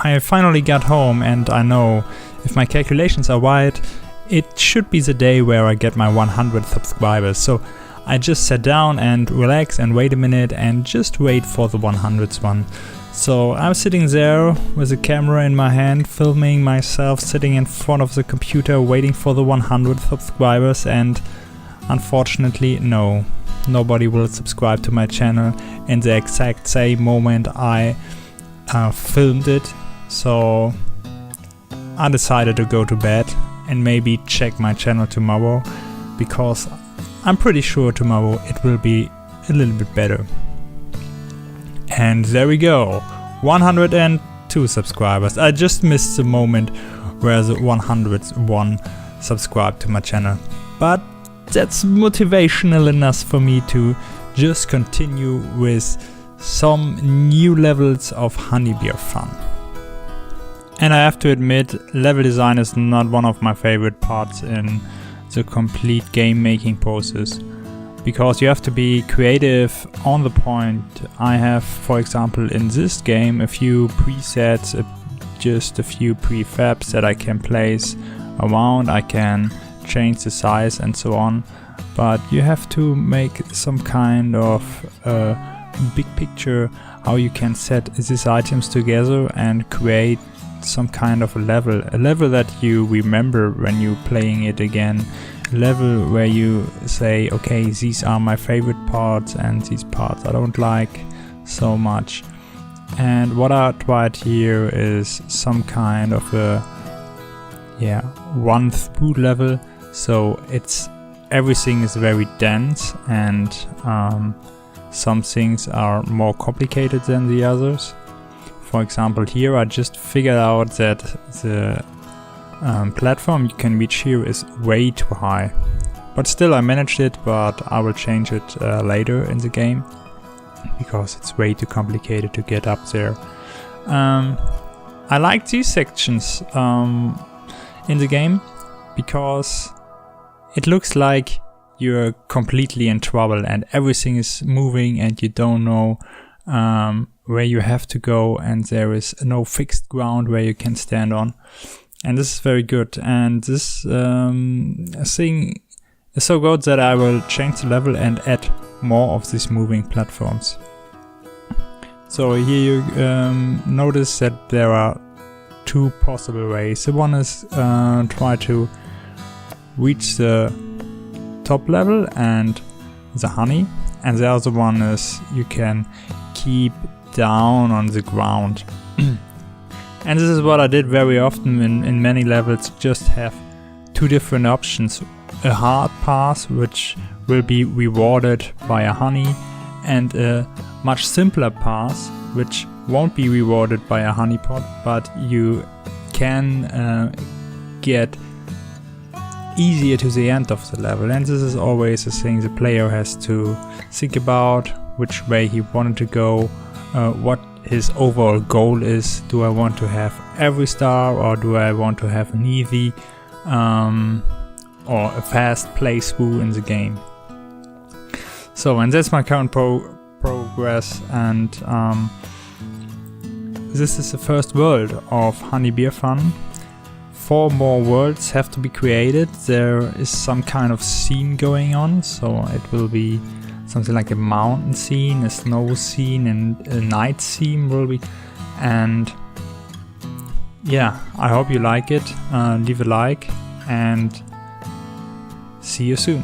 I finally got home, and I know if my calculations are right, it should be the day where I get my 100 subscribers. So I just sat down and relax and wait a minute and just wait for the 100th one. So I'm sitting there with a camera in my hand, filming myself sitting in front of the computer waiting for the 100 subscribers, and unfortunately nobody will subscribe to my channel in the exact same moment I filmed it. So I decided to go to bed and maybe check my channel tomorrow, because I'm pretty sure tomorrow it will be a little bit better. And there we go, 102 subscribers. I just missed the moment where the 101 subscribed to my channel, but that's motivational enough for me to just continue with some new levels of Honeybear fun. And I have to admit, level design is not one of my favorite parts in the complete game making process, because you have to be creative on the point. I have, for example, in this game a few presets, just a few prefabs that I can place around. I can change the size and so on, but you have to make some kind of big picture how you can set these items together and create some kind of a level that you remember when you're playing it again, a level where you say, okay, these are my favorite parts and these parts I don't like so much. And what I tried here is some kind of a run through level, so everything is very dense, and some things are more complicated than the others. For example, here I just figured out that the platform you can reach here is way too high. But still I managed it, but I will change it later in the game, because it's way too complicated to get up there. I like these sections in the game, because it looks like you're completely in trouble and everything is moving and you don't know where you have to go, and there is no fixed ground where you can stand on. And this is very good, and this thing is so good that I will change the level and add more of these moving platforms. So here you notice that there are two possible ways. The one is try to reach the top level and the honey, and the other one is you can keep down on the ground. And this is what I did very often in many levels, just have two different options: a hard path which will be rewarded by a honey, and a much simpler path which won't be rewarded by a honey pot, but you can get easier to the end of the level. And this is always a thing the player has to think about, which way he wanted to go, what his overall goal is. Do I want to have every star, or do I want to have an easy or a fast playthrough in the game? So, and that's my current progress, and this is the first world of Honeybear Fun. 4 more worlds have to be created. There is some kind of scene going on, so it will be something like a mountain scene, a snow scene, and a night scene will be. And yeah, I hope you like it. Leave a like and see you soon.